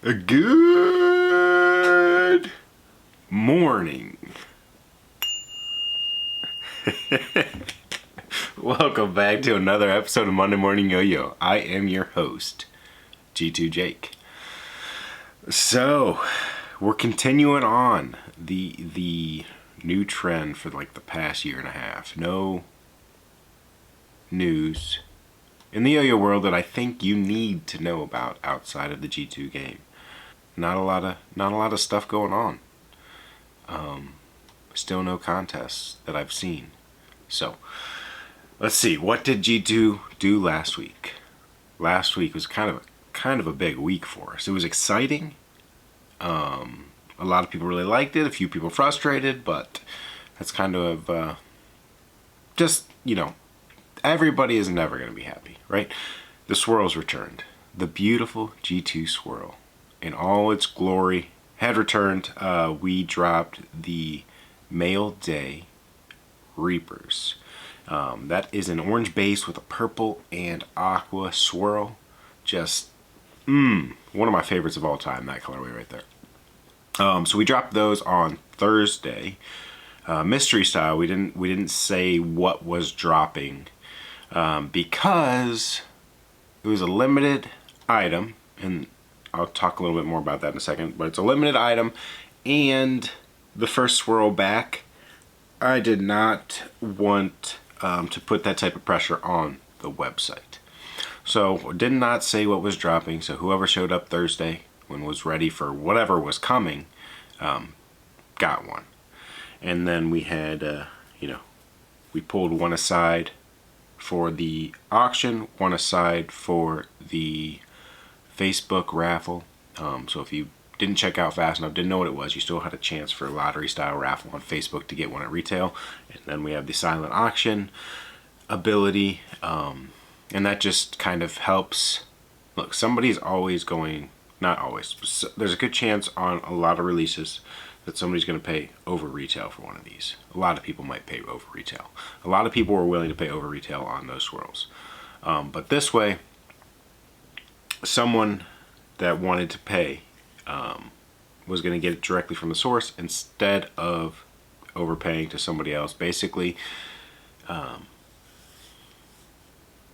Good morning. Welcome back to another episode of Monday Morning Yo-Yo. I am your host, G2 Jake. So, we're continuing on the new trend for like the past year and a half. No news in the yo-yo world that I think you need to know about outside of the G2 game. Not a lot of stuff going on. Still no contests that I've seen. So, let's see. What did G2 do last week? Last week was kind of a big week for us. It was exciting. A lot of people really liked it. A few people frustrated, but that's kind of just, everybody is never going to be happy, right? The swirls returned. The beautiful G2 swirl in all its glory had returned. We dropped the Mail Day Reapers. That is an orange base with a purple and aqua swirl. Just, one of my favorites of all time, that colorway right there. So we dropped those on Thursday. Mystery style, we didn't say what was dropping because it was a limited item, and I'll talk a little bit more about that in a second, but it's a limited item, and the first swirl back, I did not want to put that type of pressure on the website. So did not say what was dropping, so whoever showed up Thursday when was ready for whatever was coming, got one. And then we had, we pulled one aside for the auction, one aside for the Facebook raffle. So if you didn't check out fast enough, didn't know what it was, you still had a chance for a lottery style raffle on Facebook to get one at retail. And then we have the silent auction ability, and that just kind of helps. Look, somebody's always going, not always, but there's a good chance on a lot of releases that somebody's going to pay over retail for one of these. A lot of people might pay over retail. A lot of people were willing to pay over retail on those swirls. But this way, someone that wanted to pay was going to get it directly from the source instead of overpaying to somebody else. Basically,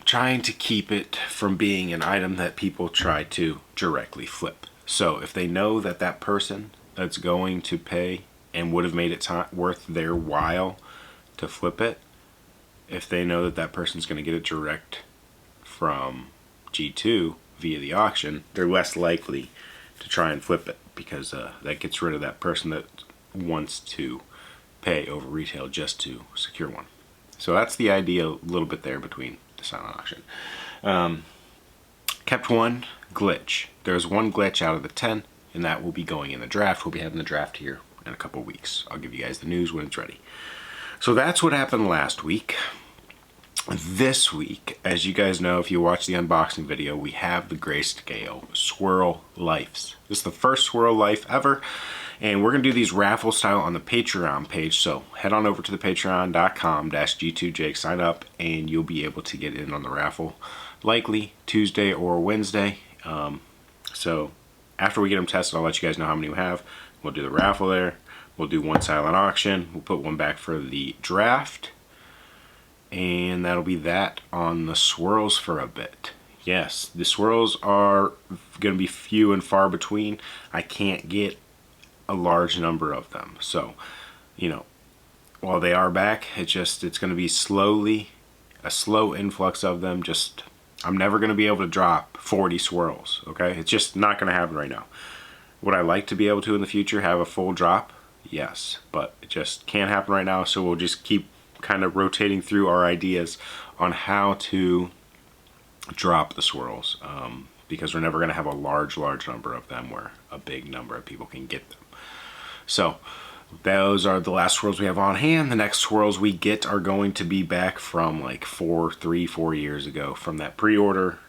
trying to keep it from being an item that people try to directly flip. So if they know that that person that's going to pay and would have made it worth their while to flip it, if they know that that person's going to get it direct from G2 via the auction, they're less likely to try and flip it, because that gets rid of that person that wants to pay over retail just to secure one. So that's the idea a little bit there between the silent auction. Kept one glitch. There's one glitch out of the 10, and that will be going in the draft. We'll be having the draft here in a couple weeks. I'll give you guys the news when it's ready. So that's what happened last week. This week, as you guys know, if you watch the unboxing video, we have the Grayscale Swirl Lifes. This is the first Swirl Life ever, and we're going to do these raffle style on the Patreon page. So head on over to the patreon.com/G2Jake, sign up, and you'll be able to get in on the raffle, likely Tuesday or Wednesday. So after we get them tested, I'll let you guys know how many we have. We'll do the raffle there. We'll do one silent auction. We'll put one back for the draft. And that'll be that on the swirls for a bit. Yes, the swirls are going to be few and far between. I can't get a large number of them. So, while they are back, it's going to be a slow influx of them. I'm never going to be able to drop 40 swirls, okay? It's just not going to happen right now. Would I like to be able to in the future have a full drop? Yes, but it just can't happen right now, so we'll just keep kind of rotating through our ideas on how to drop the swirls, because we're never going to have a large number of them where a big number of people can get them. So those are the last swirls we have on hand. The next swirls we get are going to be back from like 4 years ago, from that pre-order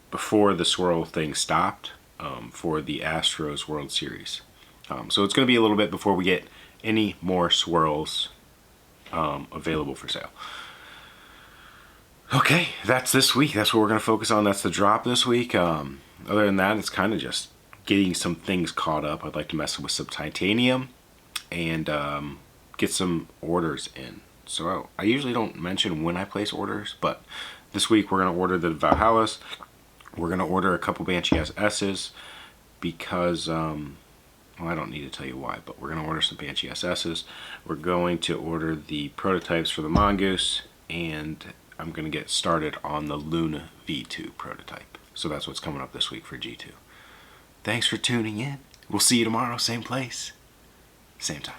before the swirl thing stopped, for the Astros World Series. So it's going to be a little bit before we get any more swirls available for sale. Okay, that's this week. That's what we're going to focus on. That's the drop this week. Other than that, it's kind of just getting some things caught up. I'd like to mess with some titanium and get some orders in. So I usually don't mention when I place orders, but this week we're going to order the Valhallas. We're going to order a couple Banshee SS's because, well, I don't need to tell you why, but we're going to order some Banshee SS's. We're going to order the prototypes for the Mongoose, and I'm going to get started on the Luna V2 prototype. So that's what's coming up this week for G2. Thanks for tuning in. We'll see you tomorrow, same place, same time.